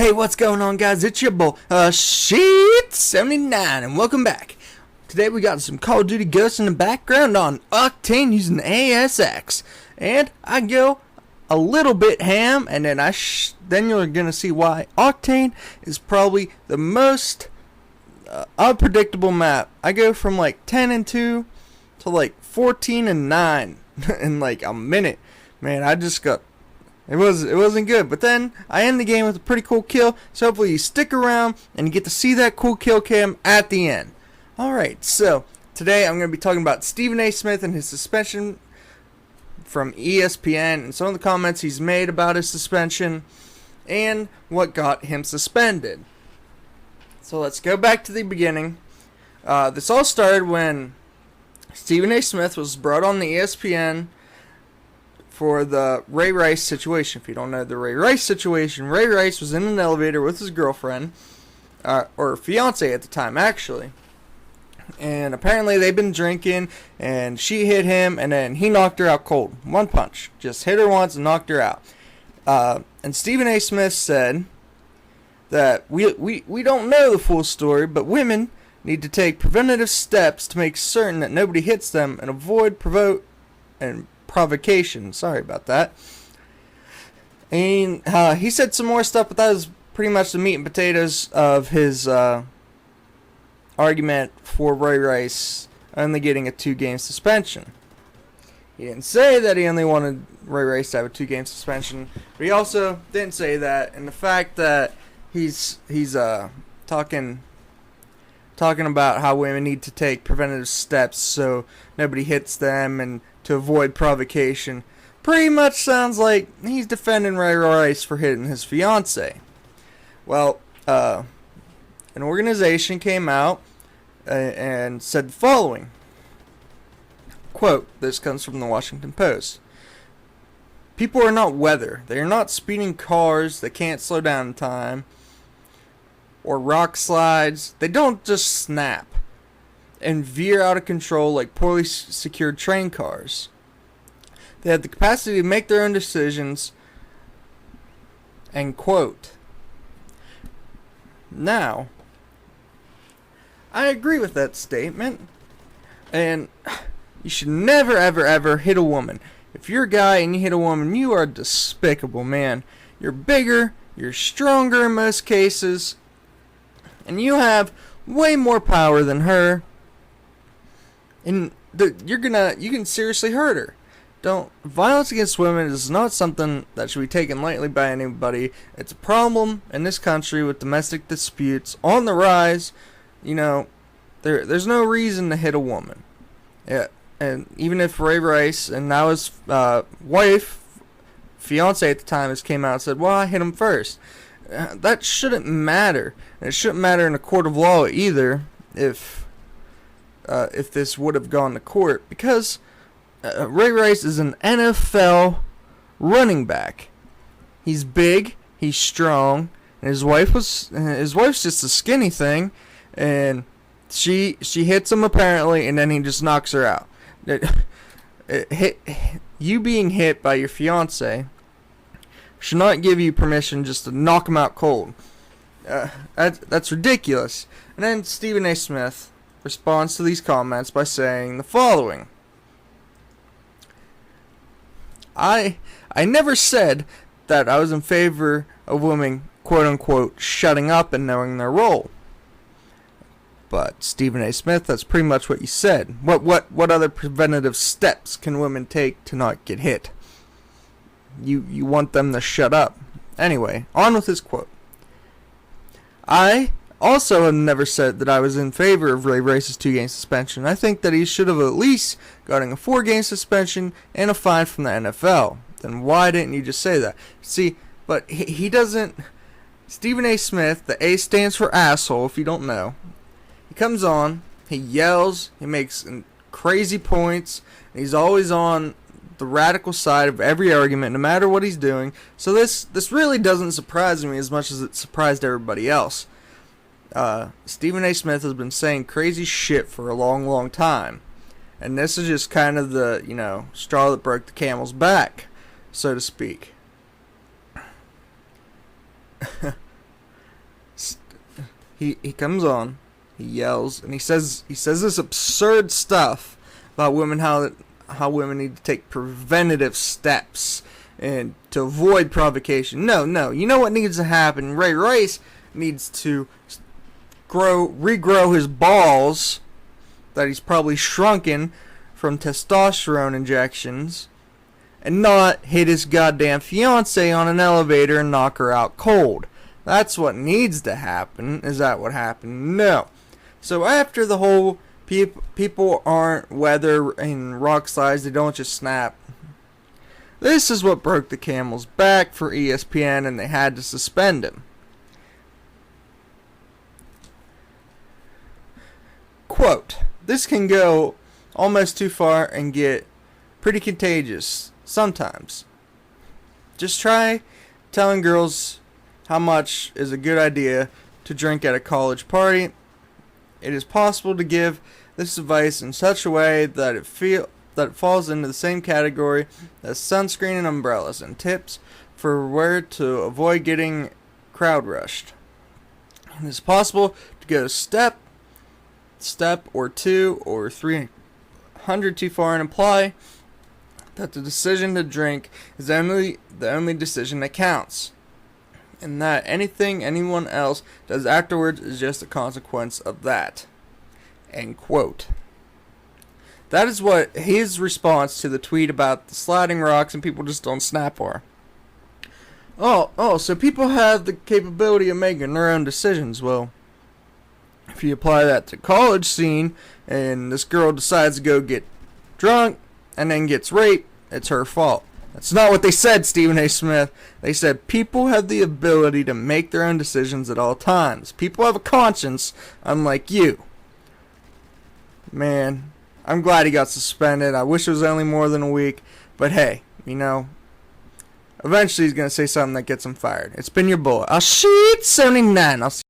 Hey, what's going on, guys? It's your boy, Sheet79, and welcome back. Today we got some Call of Duty Ghosts in the background on Octane using the ASX, and I go a little bit ham, and then you're gonna see why Octane is probably the most unpredictable map. I go from like 10-2 to like 14-9 in like a minute. Man, It wasn't good, but then I end the game with a pretty cool kill, so hopefully you stick around and you get to see that cool kill cam at the end. Alright, so today I'm going to be talking about Stephen A. Smith and his suspension from ESPN and some of the comments he's made about his suspension and what got him suspended. So let's go back to the beginning. This all started when Stephen A. Smith was brought on the ESPN for the Ray Rice situation. If you don't know the Ray Rice situation, Ray Rice was in an elevator with his girlfriend, or fiance at the time, actually. And apparently they've been drinking, and she hit him, and then he knocked her out cold. One punch. Just hit her once and knocked her out. And Stephen A. Smith said that we don't know the full story, but women need to take preventative steps to make certain that nobody hits them and avoid provocation. Sorry about that. And he said some more stuff, but that was pretty much the meat and potatoes of his argument for Ray Rice only getting a 2-game suspension. He didn't say that he only wanted Ray Rice to have a 2-game suspension, but he also didn't say that, and the fact that he's talking about how women need to take preventative steps so nobody hits them and to avoid provocation pretty much sounds like he's defending Ray Rice for hitting his fiance. Well, an organization came out and said the following. Quote, this comes from the Washington Post. People are not weather. They are not speeding cars that can't slow down in time or rock slides. They don't just snap and veer out of control like poorly secured train cars. They have the capacity to make their own decisions. End quote. Now, I agree with that statement, and you should never, ever, ever hit a woman. If you're a guy and you hit a woman, you are despicable, man. You're bigger, you're stronger in most cases, and you have way more power than her. And you can seriously hurt her. Violence against women is not something that should be taken lightly by anybody. It's a problem in this country with domestic disputes on the rise. You know, there's no reason to hit a woman. Yeah, and even if Ray Rice and now his fiance at the time, came out and said, "Well, I hit him first," that shouldn't matter. And it shouldn't matter in a court of law either. If this would have gone to court, because Ray Rice is an NFL running back. He's big, he's strong, and his wife's just a skinny thing, and she hits him apparently, and then he just knocks her out. You being hit by your fiance should not give you permission just to knock him out cold. That's ridiculous. And then Stephen A. Smith responds to these comments by saying the following. I never said that I was in favor of women, quote unquote, shutting up and knowing their role. But Stephen A. Smith, that's pretty much what you said. What other preventative steps can women take to not get hit? You want them to shut up. Anyway, on with his quote. I also have never said that I was in favor of Ray Rice's 2-game suspension. I think that he should have at least gotten a 4-game suspension and a fine from the NFL. Then why didn't you just say that? See, but he doesn't. Stephen A. Smith, the A stands for asshole if you don't know. He comes on, he yells, he makes crazy points, and he's always on the radical side of every argument, no matter what he's doing. So this really doesn't surprise me as much as it surprised everybody else. Stephen A. Smith has been saying crazy shit for a long, long time. And this is just kind of the, straw that broke the camel's back, so to speak. he comes on, he yells, and he says this absurd stuff about women, how women need to take preventative steps and to avoid provocation. No, you know what needs to happen? Ray Rice needs to regrow his balls that he's probably shrunken from testosterone injections, and not hit his goddamn fiance on an elevator and knock her out cold. That's what needs to happen. Is that what happened? No. So after the whole people aren't weather and rock slides, they don't just snap. This is what broke the camel's back for ESPN, and they had to suspend him. Quote, "This can go almost too far and get pretty contagious sometimes. Just try telling girls how much is a good idea to drink at a college party. It is possible to give this advice in such a way that it falls into the same category as sunscreen and umbrellas, and tips for where to avoid getting crowd rushed. It is possible to go step or 2 or 300 too far and imply that the decision to drink is the only decision that counts, and that anything anyone else does afterwards is just a consequence of that." End quote. That is what his response to the tweet about the sliding rocks and people just don't snap are. So people have the capability of making their own decisions. Well, if you apply that to college scene and this girl decides to go get drunk and then gets raped, it's her fault. That's not what they said, Stephen A. Smith. They said people have the ability to make their own decisions at all times. People have a conscience, unlike you. Man, I'm glad he got suspended. I wish it was only more than a week. But hey, eventually he's going to say something that gets him fired. It's been your boy, Ashit79. I'll see